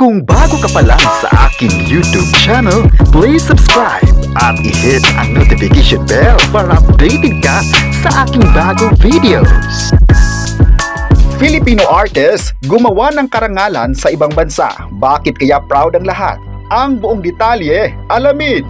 Kung bago ka pa lang sa aking YouTube channel, please subscribe at i-hit ang notification bell para updated ka sa aking bagong videos. Filipino artist gumawa ng karangalan sa ibang bansa. Bakit kaya proud ang lahat? Ang buong detalye, alamin!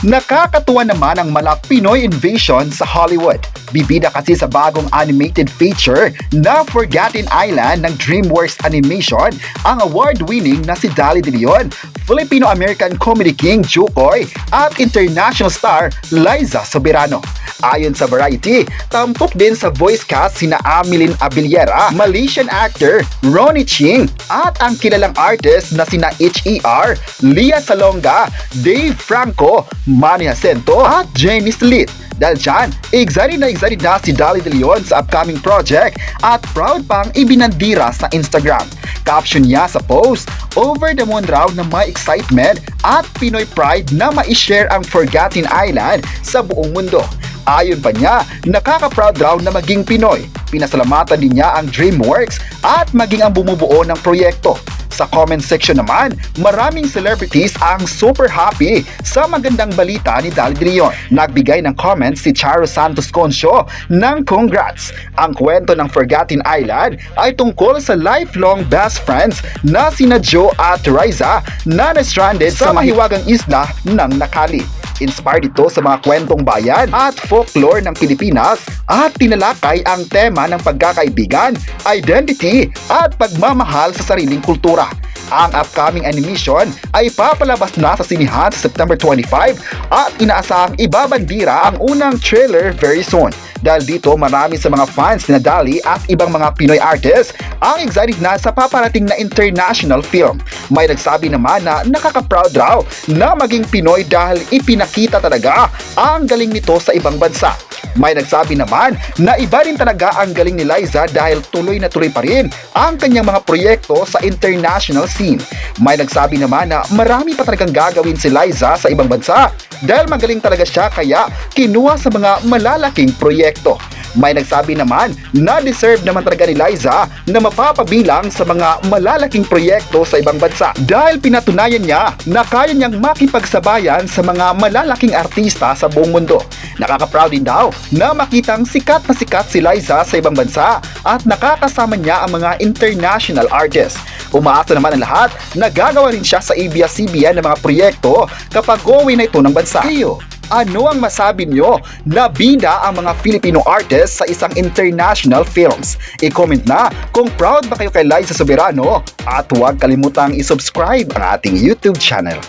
Nakakatuwa naman ang mala Pinoy invasion sa Hollywood. Bibida kasi sa bagong animated feature na Forgotten Island ng DreamWorks Animation ang award-winning na si Dali De Leon, Filipino-American comedy king Jukoy at international star Liza Soberano. Ayon sa Variety, tampok din sa voice cast sina Amilin Abellera, Malaysian actor Ronnie Ching at ang kilalang artist na sina H.E.R., Lia Salonga, Dave Franco, Manny Jacinto at Jenny Slit. Dahil dyan, excited na si Dali De Leon sa upcoming project at proud pang ibinandira sa Instagram. Caption niya sa post, over the moon raw na may excitement at Pinoy pride na ma-share ang Forgotten Island sa buong mundo. Ayon pa niya, nakaka-proud raw na maging Pinoy. Pinasalamatan din niya ang DreamWorks at maging ang bumubuo ng proyekto. Sa comment section naman, maraming celebrities ang super happy sa magandang balita ni Dali De Leon. Nagbigay ng comments si Charo Santos Concio ng congrats. Ang kwento ng Forgotten Island ay tungkol sa lifelong best friends na sina Joe at Riza na na-stranded sa mahiwagang isla ng Nakali. Inspired ito sa mga kwentong bayan at folklore ng Pilipinas at tinalakay ang tema ng pagkakaibigan, identity at pagmamahal sa sariling kultura. Ang upcoming animation ay papalabas na sa sinihan sa September 25 at inaasahang ibabandira ang unang trailer very soon. Dahil dito marami sa mga fans ni Dali at ibang mga Pinoy artists ang excited na sa paparating na international film. May nagsabi naman na nakaka-proud raw na maging Pinoy dahil ipinakita talaga ang galing nito sa ibang bansa. May nagsabi naman na iba rin talaga ang galing ni Liza dahil tuloy na tuloy pa rin ang kanyang mga proyekto sa international scene. May nagsabi naman na marami pa talagang gagawin si Liza sa ibang bansa dahil magaling talaga siya kaya kinuha sa mga malalaking proyekto. May nagsabi naman na deserve naman talaga ni Liza na mapapabilang sa mga malalaking proyekto sa ibang bansa dahil pinatunayan niya na kaya niyang makipagsabayan sa mga malalaking artista sa buong mundo. Nakaka-proud din daw na makitang sikat na sikat si Liza sa ibang bansa at nakakasama niya ang mga international artists. Umaasa naman ang lahat na gagawa rin siya sa ABS-CBN ng mga proyekto kapag uwi na ito ng bansa. Ano ang masabi nyo na bida ang mga Filipino artists sa isang international films? I-comment na kung proud ba kayo kay Liza Soberano at huwag kalimutang i-subscribe ang ating YouTube channel.